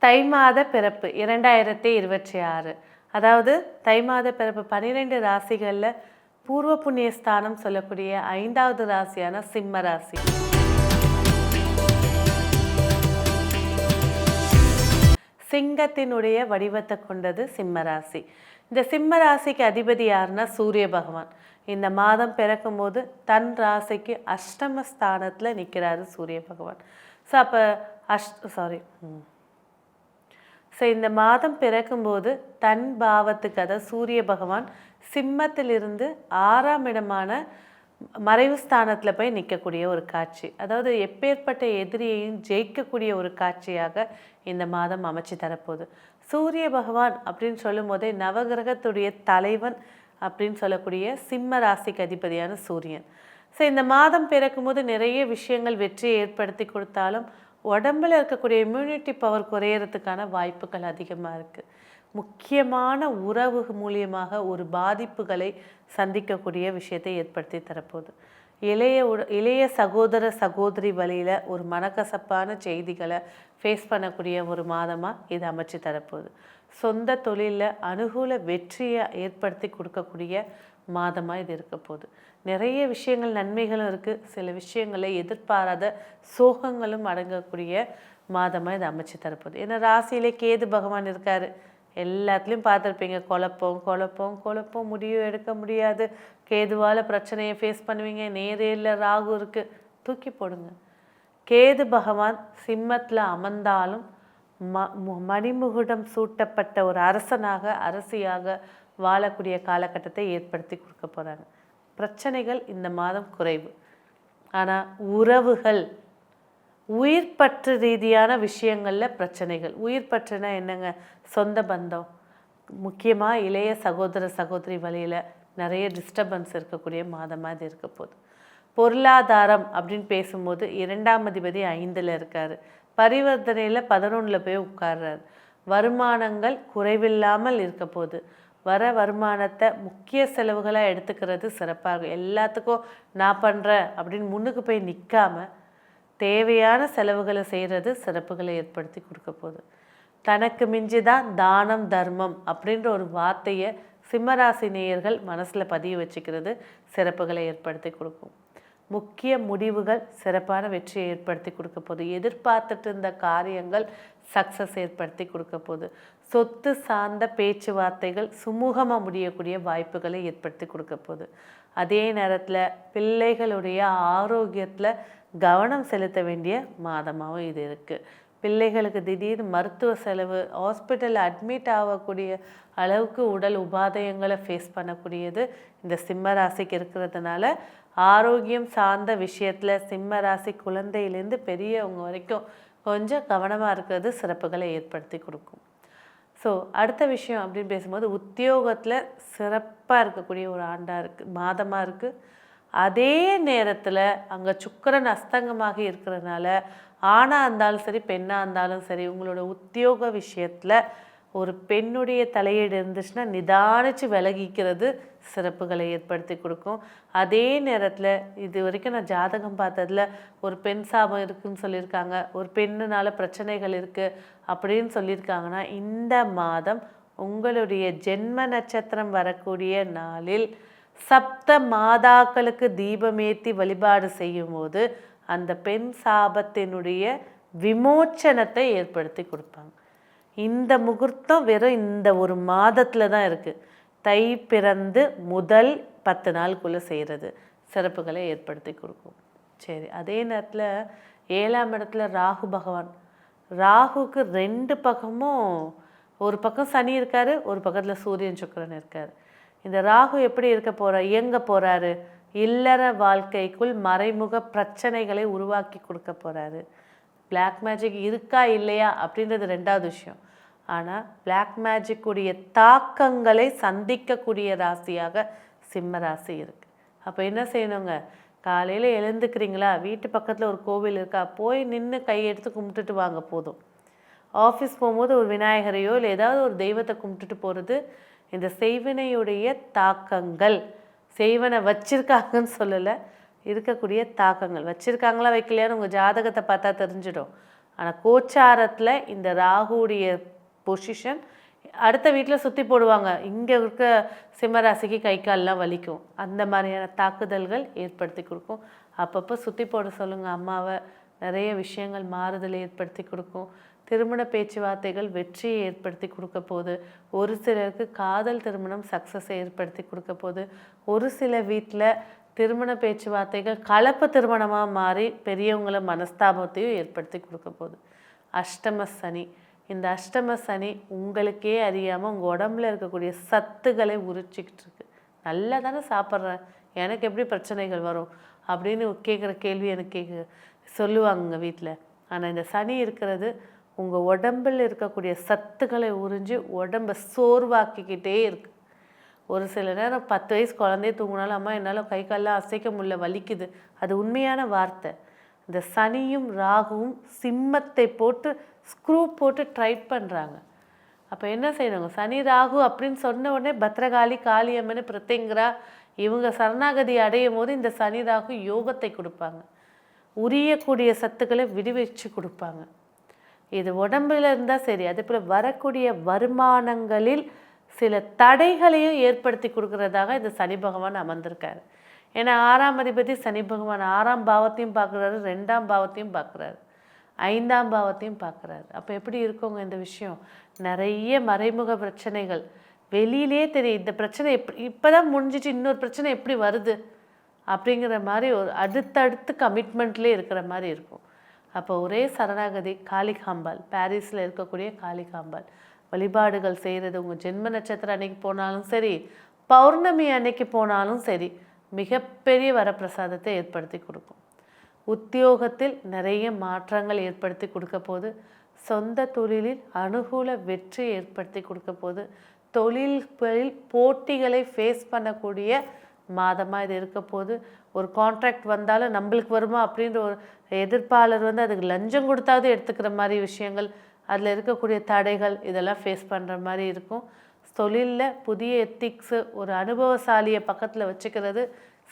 தை மாத பிறப்பு 2026. அதாவது தை மாத பிறப்பு 12 ராசிகளில் பூர்வ புண்ணிய ஸ்தானம் சொல்லக்கூடிய 5வது ராசியான சிம்ம ராசி. சிங்கத்தினுடைய வடிவத்தை கொண்டது சிம்ம ராசி. இந்த சிம்ம ராசிக்கு அதிபதி யாருன்னா சூரிய பகவான். இந்த மாதம் பிறக்கும் போது தன் ராசிக்கு அஷ்டம ஸ்தானத்தில் நிற்கிறாரு சூரிய பகவான். ஸோ அப்போ இந்த மாதம் பிறக்கும்போது தன் பாவத்துக்கு, அதாவது சூரிய பகவான் சிம்மத்திலிருந்து 6ஆம் இடமான மறைவு ஸ்தானத்தில் போய் நிற்கக்கூடிய ஒரு காட்சி. அதாவது எப்பேற்பட்ட எதிரியையும் ஜெயிக்கக்கூடிய ஒரு காட்சியாக இந்த மாதம் அமைச்சு தரப்போகுது. சூரிய பகவான் அப்படின்னு சொல்லும் போதே நவகிரகத்துடைய தலைவன் அப்படின்னு சொல்லக்கூடிய சிம்ம ராசிக்கு அதிபதியான சூரியன். ஸோ இந்த மாதம் பிறக்கும்போது நிறைய விஷயங்கள் வெற்றியை ஏற்படுத்தி கொடுத்தாலும் உடம்பில் இருக்கக்கூடிய இம்யூனிட்டி பவர் குறையிறதுக்கான வாய்ப்புகள் அதிகமாக இருக்குது. முக்கியமான உறவு மூலியமாக ஒரு பாதிப்புகளை சந்திக்கக்கூடிய விஷயத்தை ஏற்படுத்தி தரப்போகுது. இளைய சகோதர சகோதரி வழியில் ஒரு மனக்கசப்பான செய்திகளை ஃபேஸ் பண்ணக்கூடிய ஒரு மாதமாக இது அமைச்சு தரப்போகுது. சொந்த தொழிலில் அனுகூல வெற்றியை ஏற்படுத்தி கொடுக்கக்கூடிய மாதமாக இது இருக்க போகுது. நிறைய விஷயங்கள் நன்மைகளும் இருக்குது, சில விஷயங்களை எதிர்பாராத சோகங்களும் அடங்கக்கூடிய மாதமாக இது அமைச்சு தரப்போகுது. ஏன்னா ராசியிலே கேது பகவான் இருக்கார். எல்லாத்துலேயும் பார்த்துருப்பீங்க, குழப்பம் முடிவு எடுக்க முடியாது, கேதுவால் பிரச்சனையை ஃபேஸ் பண்ணுவீங்க. நேரில் ராகு இருக்குது, தூக்கி போடுங்க. கேது பகவான் சிம்மத்தில் அமர்ந்தாலும் மணிமுகுடம் சூட்டப்பட்ட ஒரு அரசியாக வாழக்கூடிய காலகட்டத்தை ஏற்படுத்தி கொடுக்க போகிறாங்க. பிரச்சனைகள் இந்த மாதம் குறைவு. ஆனால் உறவுகள், உயிர்பற்று ரீதியான விஷயங்களில் பிரச்சனைகள். உயிர்பற்றுனா என்னங்க? சொந்த பந்தம், முக்கியமாக இளைய சகோதர சகோதரி வழியில் நிறைய டிஸ்டர்பன்ஸ் இருக்கக்கூடிய மாதமாக இது இருக்க போகுது. பொருளாதாரம் அப்படின்னு பேசும்போது 2ஆம் அதிபதி 5ல் இருக்கார். பரிவர்த்தனையில் 11ல் போய் உட்கார்றாரு. வருமானங்கள் குறைவில்லாமல் இருக்க போகுது. வர வருமானத்தை முக்கிய செலவுகளாக எடுத்துக்கிறது சிறப்பாக இருக்கும். எல்லாத்துக்கும் நான் பண்ணுறேன் அப்படின்னு முன்னுக்கு போய் நிற்காம தேவையான செலவுகளை செய்கிறது சிறப்புகளை ஏற்படுத்தி கொடுக்க போகுது. தனக்கு மிஞ்சி தான் தானம் தர்மம் அப்படின்ற ஒரு வார்த்தையை சிம்மராசி நேயர்கள் மனசில் பதிய வச்சுக்கிறது சிறப்புகளை ஏற்படுத்தி கொடுக்கும். முக்கிய முடிவுகள் சிறப்பான வெற்றியை ஏற்படுத்தி கொடுக்க போகுது. எதிர்பார்த்துட்டு இருந்த காரியங்கள் சக்ஸஸ் ஏற்படுத்தி கொடுக்க போகுது. சொத்து சார்ந்த பேச்சுவார்த்தைகள் சுமூகமாக முடியக்கூடிய வாய்ப்புகளை ஏற்படுத்தி கொடுக்க போகுது. அதே நேரத்தில் பிள்ளைகளுடைய ஆரோக்கியத்தில் கவனம் செலுத்த வேண்டிய மாதமாகவும் இது இருக்குது. பிள்ளைகளுக்கு திடீர் மருத்துவ செலவு, ஹாஸ்பிட்டலில் அட்மிட் ஆகக்கூடிய அளவுக்கு உடல் உபாதையங்களை ஃபேஸ் பண்ணக்கூடியது இந்த சிம்ம ராசிக்கு இருக்கிறதுனால ஆரோக்கியம் சார்ந்த விஷயத்தில் சிம்ம ராசி குழந்தையிலேருந்து பெரியவங்க வரைக்கும் கொஞ்சம் கவனமாக இருக்கிறது சிறப்புகளை ஏற்படுத்தி கொடுக்கும். ஸோ அடுத்த விஷயம் அப்படின்னு பேசும்போது உத்தியோகத்தில் சிறப்பாக இருக்கக்கூடிய ஒரு மாதமாக இருக்குது. அதே நேரத்தில் அங்கே சுக்கிரன் அஸ்தங்கமாக இருக்கிறதுனால ஆணாக இருந்தாலும் சரி பெண்ணாக இருந்தாலும் சரி உங்களோட உத்தியோக விஷயத்தில் ஒரு பெண்ணுடைய தலையீடு இருந்துச்சுன்னா நிதானித்து விலகிக்கிறது சிறப்புகளை ஏற்படுத்தி கொடுக்கும். அதே நேரத்தில் இது வரைக்கும் நான் ஜாதகம் பார்த்ததில் ஒரு பெண் சாபம் இருக்குதுன்னு சொல்லியிருக்காங்க, ஒரு பெண்ணுனால பிரச்சனைகள் இருக்குது அப்படின்னு சொல்லியிருக்காங்கன்னா இந்த மாதம் உங்களுடைய ஜென்ம நட்சத்திரம் வரக்கூடிய நாளில் சப்த மாதாக்களுக்கு தீபமேற்றி வழிபாடு செய்யும் போது அந்த பெண் சாபத்தினுடைய விமோச்சனத்தை ஏற்படுத்தி கொடுப்பாங்க. இந்த முகூர்த்தம் வெறும் இந்த ஒரு மாதத்தில் தான் இருக்குது. தை பிறந்து முதல் 10 நாளுக்குள்ளே செய்கிறது சிறப்புகளை ஏற்படுத்தி கொடுக்கும். சரி, அதே நேரத்தில் 7ஆம் இடத்துல ராகு பகவான். ராகுக்கு 2 பக்கமும், ஒரு பக்கம் சனி இருக்கார், ஒரு பக்கத்தில் சூரியன் சுக்கிரன் இருக்கார். இந்த ராகு எப்படி இயங்க போகிறாரு? இல்லற வாழ்க்கைக்குள் மறைமுக பிரச்சனைகளை உருவாக்கி கொடுக்க போகிறாரு. பிளாக் மேஜிக் இருக்கா இல்லையா அப்படின்றது 2வது விஷயம். ஆனால் பிளாக் மேஜிக்குடைய தாக்கங்களை சந்திக்கக்கூடிய ராசியாக சிம்ம ராசி இருக்குது. அப்போ என்ன செய்யணுங்க? காலையில் எழுந்துக்கிறீங்களா, வீட்டு பக்கத்தில் ஒரு கோவில் இருக்கா, போய் நின்று கையெடுத்து கும்பிட்டுட்டு வாங்க போதும். ஆஃபீஸ் போகும்போது ஒரு விநாயகரையோ இல்லை ஏதாவது ஒரு தெய்வத்தை கும்பிட்டுட்டு போகிறது இந்த செய்வினையுடைய தாக்கங்கள். செய்வனை வச்சிருக்காங்கன்னு சொல்லலை, இருக்கக்கூடிய தாக்கங்கள். வச்சுருக்காங்களா வைக்கலையான்னு உங்கள் ஜாதகத்தை பார்த்தா தெரிஞ்சிடும். ஆனால் கோச்சாரத்தில் இந்த ராகுடைய பொசிஷன் அடுத்த வீட்டில் சுற்றி போடுவாங்க, இங்கே இருக்க சிம்மராசிக்கு கை கால்லாம் வலிக்கும், அந்த மாதிரியான தாக்குதல்கள் ஏற்படுத்தி கொடுக்கும். அப்பப்போ சுற்றி போட சொல்லுங்கள் அம்மாவை. நிறைய விஷயங்கள் மாறுதலை ஏற்படுத்தி கொடுக்கும். திருமண பேச்சுவார்த்தைகள் வெற்றியை ஏற்படுத்தி கொடுக்க போகுது. ஒரு சிலருக்கு காதல் திருமணம் சக்ஸஸை ஏற்படுத்தி கொடுக்க போகுது. ஒரு சில வீட்டில் திருமண பேச்சுவார்த்தைகள் கலப்பு திருமணமாக மாறி பெரியவங்கள மனஸ்தாபத்தையும் ஏற்படுத்தி கொடுக்க போகுது. அஷ்டம சனி. இந்த அஷ்டம சனி உங்களுக்கே அறியாமல் உங்கள் உடம்புல இருக்கக்கூடிய சத்துக்களை உரிச்சிக்கிட்டு இருக்கு. நல்லா தானே சாப்பிட்றேன், எனக்கு எப்படி பிரச்சனைகள் வரும் அப்படின்னு கேட்குற கேள்வி எனக்கு சொல்லுவாங்க வீட்டில். ஆனால் இந்த சனி இருக்கிறது உங்கள் உடம்பில் இருக்கக்கூடிய சத்துக்களை உறிஞ்சி உடம்பை சோர்வாக்கிக்கிட்டே இருக்கு. ஒரு சில நேரம் 10 வயசு குழந்தைய தூங்கினாலும் அம்மா என்னால் கை காலெலாம் அசைக்க முடியல, வலிக்குது. அது உண்மையான வார்த்தை. இந்த சனியும் ராகுவும் சிம்மத்தை போட்டு ஸ்க்ரூ போட்டு ட்ரை பண்ணுறாங்க. அப்போ என்ன செய்யணுங்க, சனி ராகு அப்படின்னு சொன்ன உடனே பத்ரகாளி, காளியம்மன், பிரத்யங்கரா இவங்க சரணாகதி அடையும் போது இந்த சனி ராகு யோகத்தை கொடுப்பாங்க, உரியக்கூடிய சத்துக்களை விடுவிச்சு கொடுப்பாங்க. இது உடம்புல இருந்தால் சரி. அதே போல் வரக்கூடிய வருமானங்களில் சில தடைகளையும் ஏற்படுத்தி கொடுக்கறதாக இந்த சனி பகவான் அமர்ந்திருக்காரு. ஏன்னா 6ஆம் அதிபதி சனி பகவான் 6ஆம் பாவத்தையும் பார்க்குறாரு, 2ஆம் பாவத்தையும் பார்க்குறாரு, 5ஆம் பாவத்தையும் பார்க்குறாரு. அப்போ எப்படி இருக்குங்க இந்த விஷயம்? நிறைய மறைமுக பிரச்சனைகள் வெளியிலே தெரியும். இந்த பிரச்சனை இப்போ தான் முடிஞ்சிட்டு இன்னொரு பிரச்சனை எப்படி வருது அப்படிங்கிற மாதிரி ஒரு அடுத்தடுத்து கமிட்மெண்ட்லேயே இருக்கிற மாதிரி இருக்கும். அப்போ ஒரே சரணாகதி காளிகாம்பாள், பாரிஸில் இருக்கக்கூடிய காளிகாம்பாள் வழிபாடுகள் செய்கிறது. உங்கள் ஜென்ம நட்சத்திரம் அன்னைக்கு போனாலும் சரி, பௌர்ணமி அன்னைக்கு போனாலும் சரி, மிகப்பெரிய வரப்பிரசாதத்தை ஏற்படுத்தி கொடுக்கும். உத்தியோகத்தில் நிறைய மாற்றங்கள் ஏற்படுத்தி கொடுக்க போது, சொந்த தொழிலில் அனுகூல வெற்றி ஏற்படுத்தி கொடுக்க போது, தொழில்களில் போட்டிகளை ஃபேஸ் பண்ணக்கூடிய மாதமாக இது இருக்க போது. ஒரு கான்ட்ராக்ட் வந்தாலும் நம்மளுக்கு வருமா அப்படின்ற ஒரு எதிர்ப்பாளர் அதுக்கு லஞ்சம் கொடுத்தாவது எடுத்துக்கிற மாதிரி விஷயங்கள், அதில் இருக்கக்கூடிய தடைகள் இதெல்லாம் ஃபேஸ் பண்ணுற மாதிரி இருக்கும். தொழிலில் புதிய எத்திக்ஸு, ஒரு அனுபவசாலியை பக்கத்தில் வச்சுக்கிறது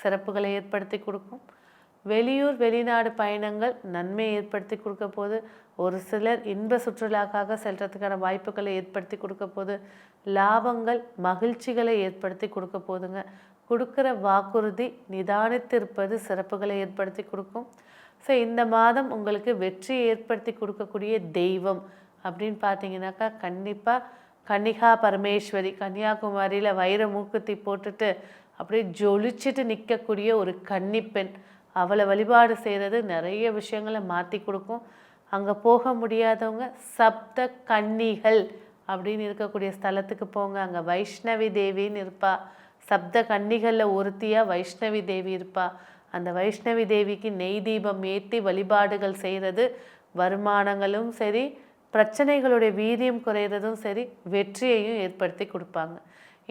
சிறப்புகளை ஏற்படுத்தி கொடுக்கும். வெளியூர் வெளிநாடு பயணங்கள் நன்மை ஏற்படுத்தி கொடுக்க போது. ஒரு சிலர் இன்ப சுற்றுலாக்காக செல்றதுக்கான வாய்ப்புகளை ஏற்படுத்தி கொடுக்க போது. லாபங்கள் மகிழ்ச்சிகளை ஏற்படுத்தி கொடுக்க போதுங்க. கொடுக்குற வாக்குறுதி நிதானித்திருப்பது சிறப்புகளை ஏற்படுத்தி கொடுக்கும். ஸோ இந்த மாதம் உங்களுக்கு வெற்றி ஏற்படுத்தி கொடுக்கக்கூடிய தெய்வம் அப்படின்னு பார்த்தீங்கன்னாக்கா கண்டிப்பாக கன்னிகா பரமேஸ்வரி. கன்னியாகுமரியில் வைர மூக்குத்தி போட்டுட்டு அப்படியே ஜொலிச்சுட்டு நிற்கக்கூடிய ஒரு கன்னிப்பெண். அவளை வழிபாடு செய்கிறது நிறைய விஷயங்களை மாற்றி கொடுக்கும். அங்கே போக முடியாதவங்க சப்த கன்னிகள் அப்படின்னு இருக்கக்கூடிய ஸ்தலத்துக்கு போங்க. அங்கே வைஷ்ணவி தேவின்னு இருப்பா. சப்த கன்னிகளில் ஒருத்தியாக வைஷ்ணவி தேவி இருப்பா. அந்த வைஷ்ணவி தேவிக்கு நெய் தீபம் ஏற்றி வழிபாடுகள் செய்கிறது வருமானங்களும் சரி, பிரச்சனைகளுடைய வீரியம் குறையிறதும் சரி, வெற்றியையும் ஏற்படுத்தி கொடுப்பாங்க.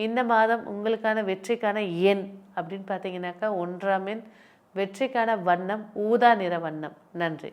இந்த மாதம் உங்களுக்கான வெற்றிக்கான எண் அப்படின்னு பார்த்தீங்கன்னாக்கா 1ஆம் எண். வெற்றிக்கான வண்ணம் ஊதா நிற வண்ணம். நன்றி.